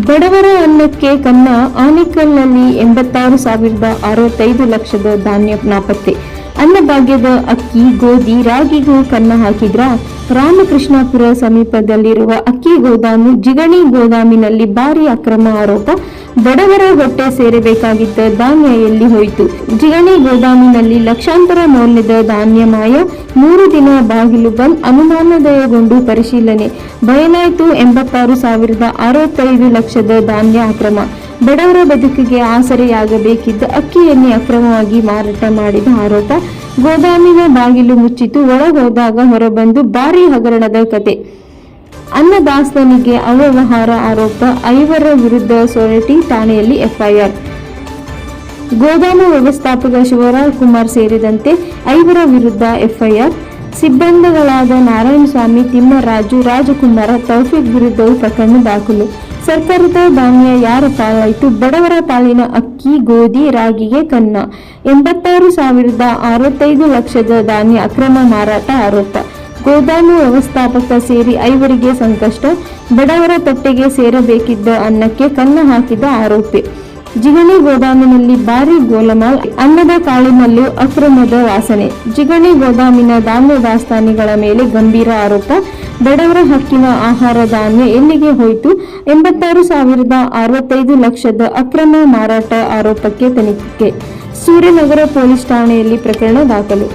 ಬಡವರ ಅನ್ನಕ್ಕೆ ಕನ್ನ. ಆನೇಕಲ್ನಲ್ಲಿ 86,065 ಲಕ್ಷದ ಧಾನ್ಯ ನಾಪತ್ತೆ. ಅನ್ನಭಾಗ್ಯದ ಅಕ್ಕಿ, ಗೋಧಿ, ರಾಗಿಗೂ ಕನ್ನ ಹಾಕಿದ್ರ? ರಾಮಕೃಷ್ಣಾಪುರ ಸಮೀಪದಲ್ಲಿರುವ ಅಕ್ಕಿ ಗೋದಾಮು ಜಿಗಣಿ ಗೋದಾಮಿನಲ್ಲಿ ಭಾರಿ ಅಕ್ರಮ ಆರೋಪ. ಬಡವರ ಹೊಟ್ಟೆ ಸೇರಬೇಕಾಗಿದ್ದ ಧಾನ್ಯ ಎಲ್ಲಿ ಹೋಯಿತು? ಜಿಗಣಿ ಗೋದಾಮಿನಲ್ಲಿ ಲಕ್ಷಾಂತರ ಮೌಲ್ಯದ ಧಾನ್ಯ ಮಾಯ. 3 ದಿನ ಬಾಗಿಲು ಬಂದ್. ಅನುಮಾನದಯಗೊಂಡು ಪರಿಶೀಲನೆ. ಬಯಲಾಯಿತು 86,065 ಲಕ್ಷದ ಧಾನ್ಯ ಅಕ್ರಮ. ಬಡವರ ಬದುಕಿಗೆ ಆಸರೆಯಾಗಬೇಕಿದ್ದ ಅಕ್ಕಿಯನ್ನೇ ಅಕ್ರಮವಾಗಿ ಮಾರಾಟ ಮಾಡಿದ ಆರೋಪ. ಗೋದಾಮಿನ ಬಾಗಿಲು ಮುಚ್ಚಿತು. ಒಳಗೋದಾಗ ಹೊರಬಂದು ಭಾರೀ ಹಗರಣದ ಕತೆ. ಅನ್ನದಾಸ್ತನಿಗೆ ಅವ್ಯವಹಾರ ಆರೋಪ. 5 ವಿರುದ್ಧ ಸೊರಟಿ ಠಾಣೆಯಲ್ಲಿ FIR. ಗೋದಾಮು ವ್ಯವಸ್ಥಾಪಕ ಶಿವರಾಜಕುಮಾರ್ ಸೇರಿದಂತೆ 5 ವಿರುದ್ಧ FIR. ಸಿಬ್ಬಂದಿಗಳಾದ ನಾರಾಯಣಸ್ವಾಮಿ, ತಿಮ್ಮರಾಜು, ರಾಜಕುಮಾರ, ತೌಫೀಕ್ ವಿರುದ್ಧವೂ ಪ್ರಕರಣ ದಾಖಲು. ಸರ್ಕಾರದ ಧಾನ್ಯ ಯಾರ ಪಾಲಾಯಿತು? ಬಡವರ ಪಾಲಿನ ಅಕ್ಕಿ, ಗೋಧಿ, ರಾಗಿಗೆ ಕನ್ನ. 86,065 ಲಕ್ಷದ ಧಾನ್ಯ ಅಕ್ರಮ ಮಾರಾಟ ಆರೋಪ. ಗೋದಾಮು ವ್ಯವಸ್ಥಾಪಕ ಸೇರಿ 5 ಸಂಕಷ್ಟ. ಬಡವರ ತಟ್ಟೆಗೆ ಸೇರಬೇಕಿದ್ದ ಅನ್ನಕ್ಕೆ ಕನ್ನ ಹಾಕಿದ ಆರೋಪಿ. ಜಿಗಣಿ ಗೋದಾಮಿನಲ್ಲಿ ಭಾರೀ ಗೋಲಮಾಲ್. ಅನ್ನದ ಕಾಳಿನಲ್ಲೂ ಅಕ್ರಮದ ವಾಸನೆ. ಜಿಗಣಿ ಗೋದಾಮಿನ ಧಾನ್ಯ ದಾಸ್ತಾನಿಗಳ ಮೇಲೆ ಗಂಭೀರ ಆರೋಪ. ಬಡವರ ಹಕ್ಕಿನ ಆಹಾರ ಧಾನ್ಯ ಎಲ್ಲಿಗೆ ಹೋಯಿತು? 86,065 ಲಕ್ಷದ ಅಕ್ರಮ ಮಾರಾಟ ಆರೋಪಕ್ಕೆ ತನಿಖೆ. ಸೂರ್ಯನಗರ ಪೊಲೀಸ್ ಠಾಣೆಯಲ್ಲಿ ಪ್ರಕರಣ ದಾಖಲು.